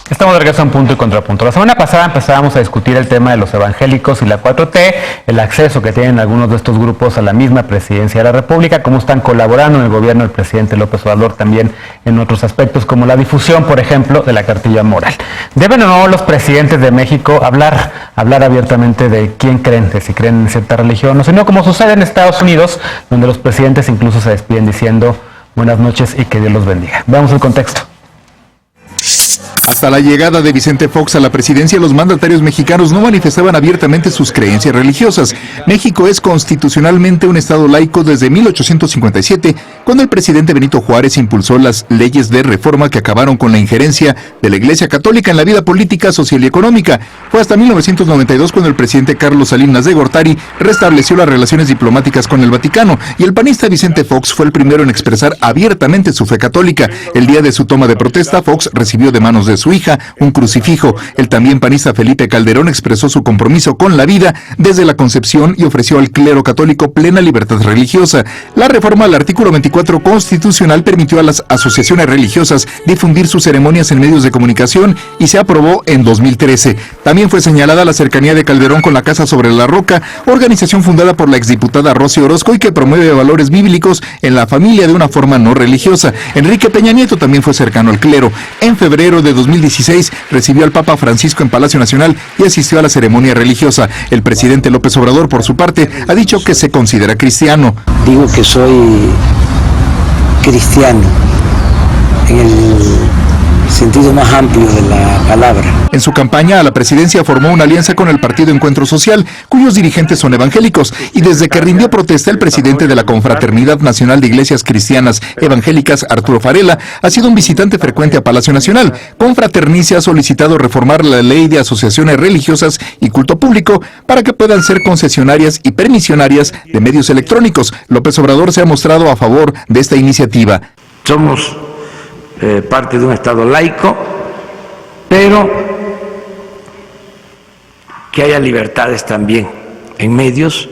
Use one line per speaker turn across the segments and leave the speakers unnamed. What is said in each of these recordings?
Estamos de regreso a Un Punto y Contrapunto. La semana pasada empezábamos a discutir el tema de los evangélicos y la 4T, el acceso que tienen algunos de estos grupos a la misma presidencia de la República, cómo están colaborando en el gobierno del presidente López Obrador también en otros aspectos, como la difusión, por ejemplo, de la cartilla moral. ¿Deben o no los presidentes de México hablar abiertamente de quién creen, de si creen en cierta religión, o si no, como sucede en Estados Unidos, donde los presidentes incluso se despiden diciendo buenas noches y que Dios los bendiga? Veamos el contexto.
Hasta la llegada de Vicente Fox a la presidencia, los mandatarios mexicanos no manifestaban abiertamente sus creencias religiosas. México es constitucionalmente un estado laico desde 1857, cuando el presidente Benito Juárez impulsó las leyes de reforma que acabaron con la injerencia de la Iglesia Católica en la vida política, social y económica. Fue hasta 1992 cuando el presidente Carlos Salinas de Gortari restableció las relaciones diplomáticas con el Vaticano, y el panista Vicente Fox fue el primero en expresar abiertamente su fe católica. El día de su toma de protesta, Fox recibió de manos de su hija un crucifijo. El también panista Felipe Calderón expresó su compromiso con la vida desde la concepción y ofreció al clero católico plena libertad religiosa. La reforma al artículo 24 constitucional permitió a las asociaciones religiosas difundir sus ceremonias en medios de comunicación y se aprobó en 2013. También fue señalada la cercanía de Calderón con la Casa sobre la Roca, organización fundada por la exdiputada Rosy Orozco y que promueve valores bíblicos en la familia de una forma no religiosa. Enrique Peña Nieto también fue cercano al clero. En febrero de 2016 recibió al Papa Francisco en Palacio Nacional y asistió a la ceremonia religiosa. El presidente López Obrador, por su parte, ha dicho que se considera cristiano.
Digo que soy cristiano en el sentido más amplio de la palabra.
En su campaña a la presidencia formó una alianza con el Partido Encuentro Social, cuyos dirigentes son evangélicos, y desde que rindió protesta el presidente de la Confraternidad Nacional de Iglesias Cristianas Evangélicas, Arturo Farela, ha sido un visitante frecuente a Palacio Nacional. Confraternicia ha solicitado reformar la ley de asociaciones religiosas y culto público para que puedan ser concesionarias y permisionarias de medios electrónicos. López Obrador se ha mostrado a favor de esta iniciativa.
Somos parte de un Estado laico, pero que haya libertades también en medios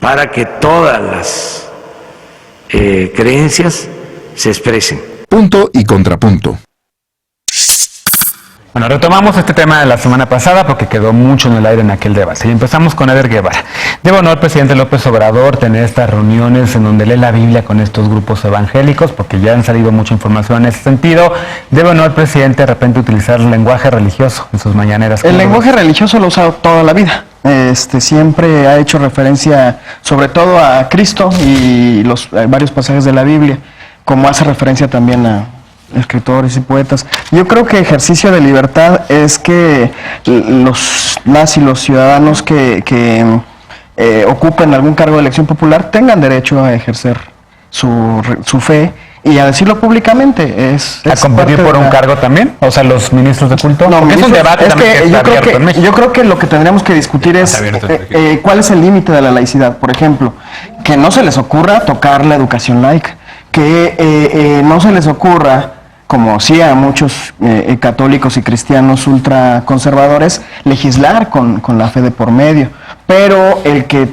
para que todas las creencias se expresen.
Punto y contrapunto.
Bueno, retomamos este tema de la semana pasada porque quedó mucho en el aire en aquel debate. Y empezamos con Eder Guevara. ¿Debe o no el presidente López Obrador tener estas reuniones en donde lee la Biblia con estos grupos evangélicos? Porque ya han salido mucha información en ese sentido. ¿Debe o no el presidente de repente utilizar el lenguaje religioso en sus mañaneras?
El lenguaje religioso lo ha usado toda la vida. Siempre ha hecho referencia sobre todo a Cristo y los varios pasajes de la Biblia, como hace referencia también a escritores y poetas. Yo creo que ejercicio de libertad es que las y los ciudadanos que ocupen algún cargo de elección popular tengan derecho a ejercer su fe y a decirlo públicamente.
¿A competir por un cargo también? O sea, los ministros de culto.
No,
porque es un debate también que está abierto en México.
Yo creo que lo que tendríamos que discutir es cuál es el límite de la laicidad. Por ejemplo, que no se les ocurra tocar la educación laica, que no se les ocurra, como sí a muchos católicos y cristianos ultraconservadores, legislar con la fe de por medio. Pero el que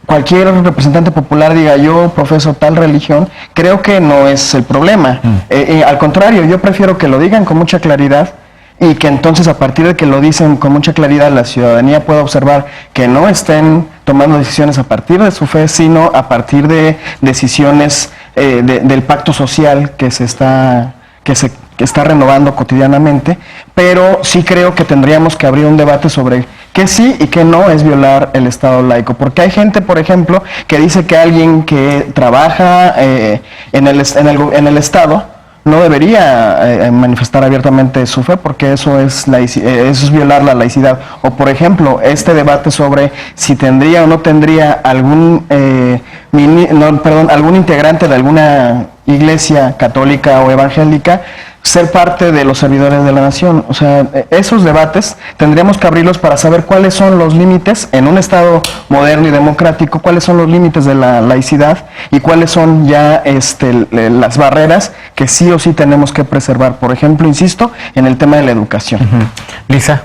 cualquier representante popular diga yo profeso tal religión, creo que no es el problema. Al contrario, yo prefiero que lo digan con mucha claridad y que entonces a partir de que lo dicen con mucha claridad la ciudadanía pueda observar que no estén tomando decisiones a partir de su fe, sino a partir de decisiones del pacto social que se está renovando cotidianamente, pero sí creo que tendríamos que abrir un debate sobre qué sí y qué no es violar el Estado laico, porque hay gente, por ejemplo, que dice que alguien que trabaja en el Estado no debería manifestar abiertamente su fe, porque eso es violar la laicidad. O por ejemplo, este debate sobre si tendría o no tendría algún integrante de alguna iglesia católica o evangélica ser parte de los servidores de la nación. O sea, esos debates tendríamos que abrirlos para saber cuáles son los límites en un Estado moderno y democrático, cuáles son los límites de la laicidad y cuáles son ya las barreras que sí o sí tenemos que preservar. Por ejemplo, insisto, en el tema de la educación.
Lisa,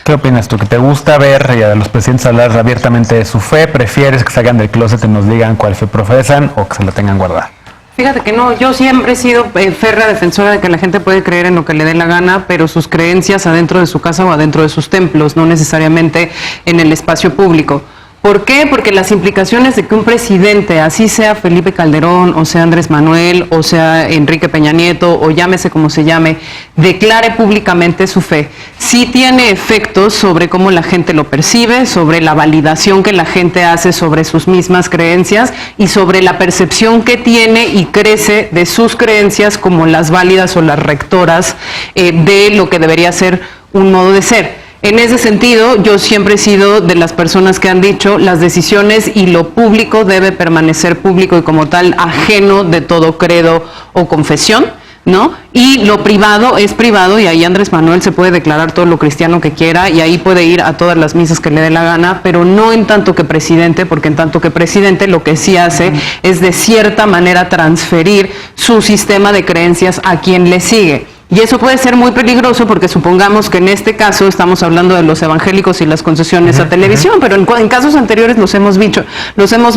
¿qué opinas tú? ¿Que te gusta ver a los presidentes hablar abiertamente de su fe? ¿Prefieres que salgan del closet y nos digan cuál fe profesan o que se la tengan guardada?
Fíjate que no, yo siempre he sido férrea defensora de que la gente puede creer en lo que le dé la gana, pero sus creencias adentro de su casa o adentro de sus templos, no necesariamente en el espacio público. ¿Por qué? Porque las implicaciones de que un presidente, así sea Felipe Calderón, o sea Andrés Manuel, o sea Enrique Peña Nieto, o llámese como se llame, declare públicamente su fe, sí tiene efectos sobre cómo la gente lo percibe, sobre la validación que la gente hace sobre sus mismas creencias y sobre la percepción que tiene y crece de sus creencias como las válidas o las rectoras de lo que debería ser un modo de ser. En ese sentido, yo siempre he sido de las personas que han dicho las decisiones y lo público debe permanecer público y como tal ajeno de todo credo o confesión, ¿no? Y lo privado es privado y ahí Andrés Manuel se puede declarar todo lo cristiano que quiera y ahí puede ir a todas las misas que le dé la gana, pero no en tanto que presidente, porque en tanto que presidente lo que sí hace es de cierta manera transferir su sistema de creencias a quien le sigue. Y eso puede ser muy peligroso porque supongamos que en este caso estamos hablando de los evangélicos y las concesiones a televisión, pero en casos anteriores los hemos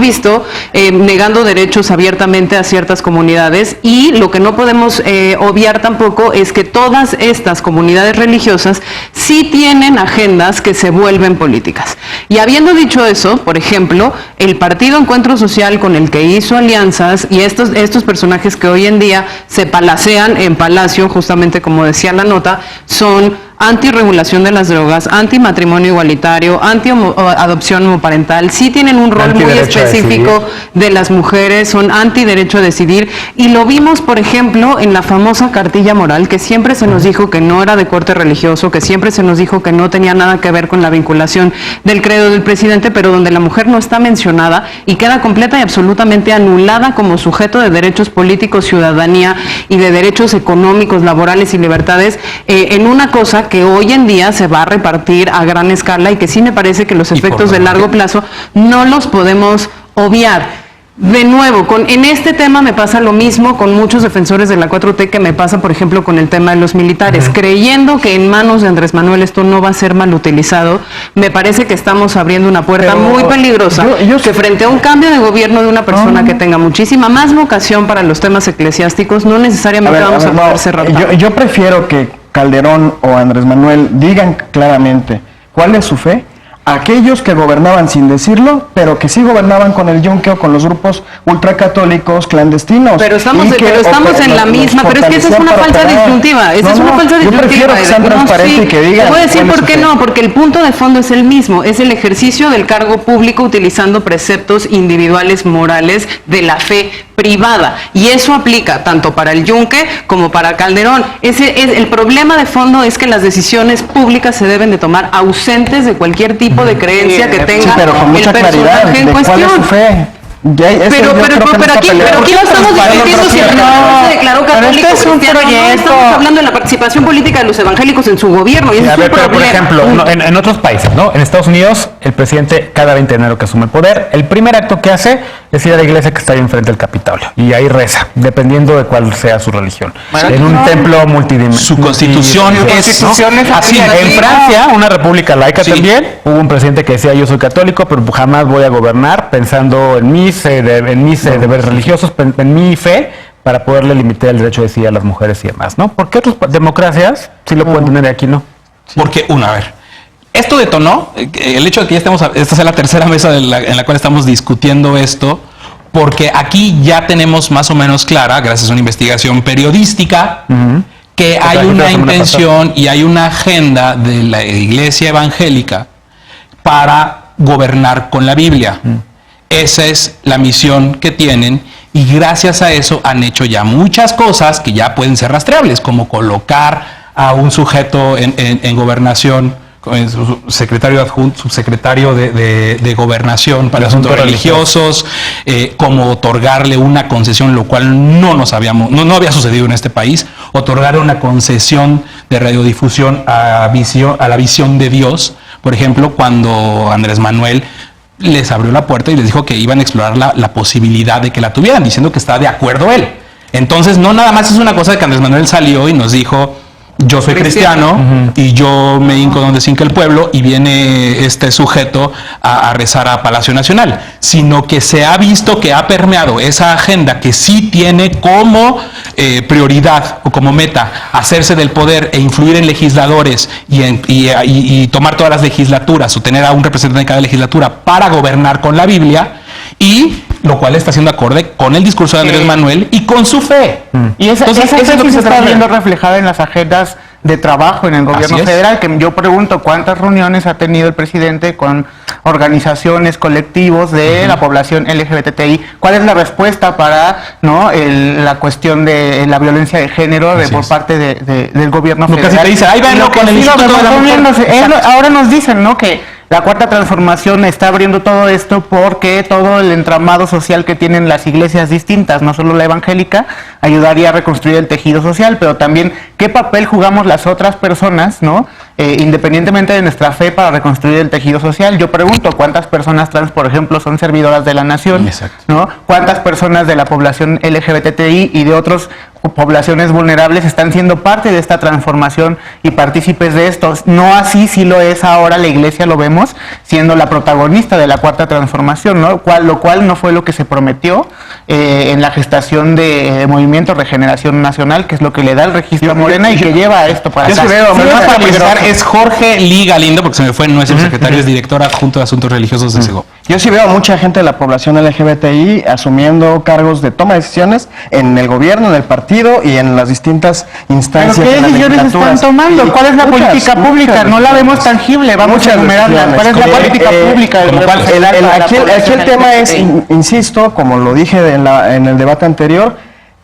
visto negando derechos abiertamente a ciertas comunidades y lo que no podemos obviar tampoco es que todas estas comunidades religiosas sí tienen agendas que se vuelven políticas. Y habiendo dicho eso, por ejemplo, el Partido Encuentro Social con el que hizo alianzas y estos personajes que hoy en día se palacean en Palacio, justamente como decía la nota, son antirregulación de las drogas, antimatrimonio igualitario, anti-adopción homoparental, sí tienen un rol muy específico de las mujeres, son antiderecho a decidir, y lo vimos, por ejemplo, en la famosa cartilla moral, que siempre se nos dijo que no era de corte religioso, que siempre se nos dijo que no tenía nada que ver con la vinculación del credo del presidente, pero donde la mujer no está mencionada y queda completa y absolutamente anulada como sujeto de derechos políticos, ciudadanía y de derechos económicos, laborales y libertades, en una cosa que hoy en día se va a repartir a gran escala y que sí me parece que los efectos de largo plazo no los podemos obviar. De nuevo, en este tema me pasa lo mismo con muchos defensores de la 4T que me pasa, por ejemplo, con el tema de los militares. Creyendo que en manos de Andrés Manuel esto no va a ser mal utilizado, me parece que estamos abriendo una puerta muy peligrosa, que frente a un cambio de gobierno de una persona que tenga muchísima más vocación para los temas eclesiásticos, no necesariamente vamos a poder cerrar.
Yo prefiero que Calderón o Andrés Manuel digan claramente cuál es su fe. Aquellos que gobernaban sin decirlo, pero que sí gobernaban con el yunque o con los grupos ultracatólicos clandestinos.
Pero estamos en la misma, pero es que esa es una falsa disyuntiva. Esa es una falsa disyuntiva.
Yo prefiero que sean transparentes y que digan.
Te voy a decir por qué no, porque el punto de fondo es el mismo, es el ejercicio del cargo público utilizando preceptos individuales morales de la fe privada, y eso aplica tanto para el yunque como para Calderón. El problema de fondo es que las decisiones públicas se deben de tomar ausentes de cualquier tipo de creencia que tenga
pero con mucha
el personaje en cuestión.
¿Cuál es su fe?
Pero aquí no estamos discutiendo si el Calderón se declaró católico o cristiano, no estamos hablando de la participación política de los evangélicos en su gobierno, y ese es un problema.
Por ejemplo, en otros países, ¿no? En Estados Unidos, el presidente cada 20 de enero que asume el poder, el primer acto que hace es ir a la iglesia que está ahí enfrente del Capitolio, y ahí reza, dependiendo de cuál sea su religión. En un templo multidimensional.
Su constitución es
así. En Francia, una república laica también, hubo un presidente que decía: yo soy católico, pero jamás voy a gobernar pensando en mis deberes religiosos, en mi fe, para poderle limitar el derecho de decidir a las mujeres y demás, ¿no? ¿Por qué otras democracias sí lo pueden tener y aquí no?
Porque, esto detonó, el hecho de que ya estemos, esta sea la tercera mesa en la cual estamos discutiendo esto, porque aquí ya tenemos más o menos clara, gracias a una investigación periodística, que hay una intención y hay una agenda de la Iglesia evangélica para gobernar con la Biblia. Esa es la misión que tienen, y gracias a eso han hecho ya muchas cosas que ya pueden ser rastreables, como colocar a un sujeto en gobernación, su secretario adjunto, subsecretario de gobernación para asuntos religiosos, como otorgarle una concesión, lo cual no había sucedido en este país, otorgar una concesión de radiodifusión a la visión de Dios, por ejemplo, cuando Andrés Manuel les abrió la puerta y les dijo que iban a explorar la posibilidad de que la tuvieran, diciendo que estaba de acuerdo él. Entonces, no nada más es una cosa de que Andrés Manuel salió y nos dijo: yo soy cristiano y yo me hinco donde se hinca el pueblo y viene este sujeto a rezar a Palacio Nacional, sino que se ha visto que ha permeado esa agenda que sí tiene como prioridad o como meta hacerse del poder e influir en legisladores y tomar todas las legislaturas o tener a un representante en cada legislatura para gobernar con la Biblia, y lo cual está siendo acorde con el discurso de Andrés Manuel y con su fe.
Y esa
Entonces,
fe
eso es lo que
se
se
está
trata.
viendo reflejada en las agendas de trabajo en el gobierno
Así es.
federal, que yo pregunto cuántas reuniones ha tenido el presidente con organizaciones, colectivos de la población LGBTI, cuál es la respuesta para la cuestión de la violencia de género por parte del gobierno
Lo que
federal.
sí te dice, ahí van,
Lo
¿no?
que
Con el
sí lo
Instituto de la
vemos
Mujer.
moviéndose. Ahora nos dicen, ¿no?, que la Cuarta Transformación está abriendo todo esto porque todo el entramado social que tienen las iglesias distintas, no solo la evangélica, ayudaría a reconstruir el tejido social, pero también qué papel jugamos las otras personas, ¿no?, independientemente de nuestra fe, para reconstruir el tejido social. Yo pregunto, ¿cuántas personas trans, por ejemplo, son servidoras de la nación?
Exacto.
¿No? ¿Cuántas personas de la población LGBTI y de otras poblaciones vulnerables están siendo parte de esta transformación y partícipes de esto? No así sí lo es ahora la iglesia, lo vemos siendo la protagonista de la Cuarta Transformación, ¿no? Lo cual no fue lo que se prometió en la gestación de Movimiento Regeneración Nacional, que es lo que le da el registro a Morena y que lleva a esto para
Yo
acá.
creo,
Sí,
para
es
presentar,
peligroso.
es Jorge Lee Galindo, porque se me fue nuestro secretario, es director adjunto de Asuntos Religiosos de SEGO.
Yo sí veo a mucha gente de la población LGBTI asumiendo cargos de toma de decisiones en el gobierno, en el partido y en las distintas instancias.
¿Pero qué
de las
decisiones están
legislaturas.
tomando? ¿Cuál es la
Muchas,
política pública?
muchas
No la vemos
decisiones.
tangible, vamos
Muchas
a enumerarla. ¿Cuál es la
decisiones.
política pública? del
como cuál?
gobierno federal para la
Aquí
población
el tema es,
LGBTI?
insisto, como lo dije en el debate anterior,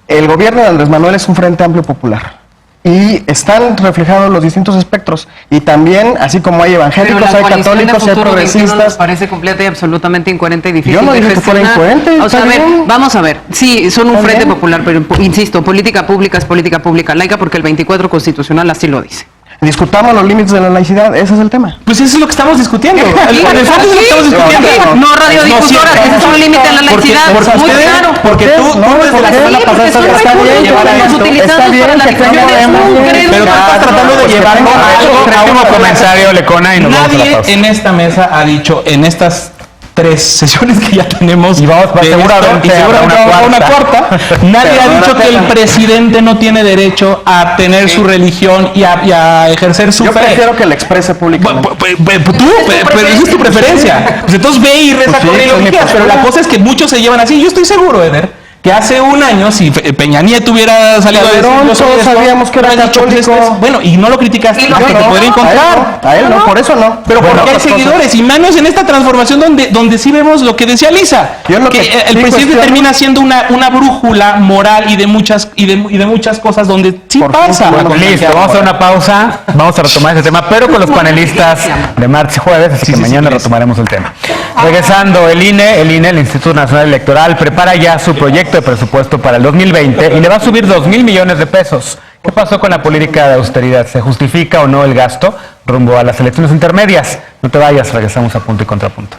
el gobierno de Andrés Manuel es un frente amplio popular. Y están reflejados los distintos espectros. Y también, así como hay evangélicos, hay católicos, hay
nos
progresistas.
parece completa y absolutamente incoherente y difícil
Yo no
de
dije que fuera
gestionar.
incoherente,
O sea, a
está
ver,
bien.
vamos a ver. Sí, son un
Está
frente
bien.
popular, pero insisto, política pública es política pública laica porque el 24 constitucional así lo dice.
Discutamos los límites de la laicidad, ese es el tema.
Pues eso es lo que estamos discutiendo.
Sí,
En el fondo es lo que estamos
sí,
discutiendo.
no radiodifusoras,
cierto.
ese es un límite a la
Porque-
laicidad,
porque
muy
ustedes-
claro.
Porque tú desde la semana pasada
porque son
está bien
recursos
llevar a
públicos
esto.
utilizados
Está bien
para la
que
difusión de
tengamos
un
un-
credo.
Pero tú estás tratando de llevarlo a algo.
Último comentario, Lecona, y nos vamos a la
Nadie
pausa.
en esta mesa ha dicho, en estas 3 sesiones que ya tenemos,
Y vamos,
de
seguramente
esto, y
habrá
seguramente
una
habrá una
cuarta.
cuarta, nadie ha dicho que el presidente no tiene derecho a tener su religión y a ejercer su
Yo
fe.
prefiero que la exprese públicamente.
Pero esa es tu preferencia. Pues entonces ve y reza
Pues sí,
con él lo
es
que
mi
quieras. Pero la
postura.
cosa es que muchos se llevan así. Yo estoy seguro, Eder, que hace un año, si Peña Nieto hubiera salido a decir,
Calderón,
yo soy
todos
esto,
sabíamos que era
hubieras dicho, pues,
católico.
bueno, y no lo criticaste,
Y lo
hasta te
criticó.
podría encontrar.
A él no, por eso no.
Pero
Bueno,
porque hay
otras cosas.
seguidores, y menos en esta transformación donde sí vemos lo que decía Lisa,
Yo lo
que
que
el
sí
presidente
cuestiono-
termina siendo una brújula moral y de muchas cosas donde sí
Por
pasa.
fin,
Listo, vamos a hacer una pausa, vamos a retomar este tema, pero con los panelistas de martes y jueves, así que mañana retomaremos el tema. Regresando, el INE, el Instituto Nacional Electoral, prepara ya su proyecto de presupuesto para el 2020 y le va a subir 2,000 millones de pesos. ¿Qué pasó con la política de austeridad? ¿Se justifica o no el gasto rumbo a las elecciones intermedias? No te vayas, regresamos a Punto y Contrapunto.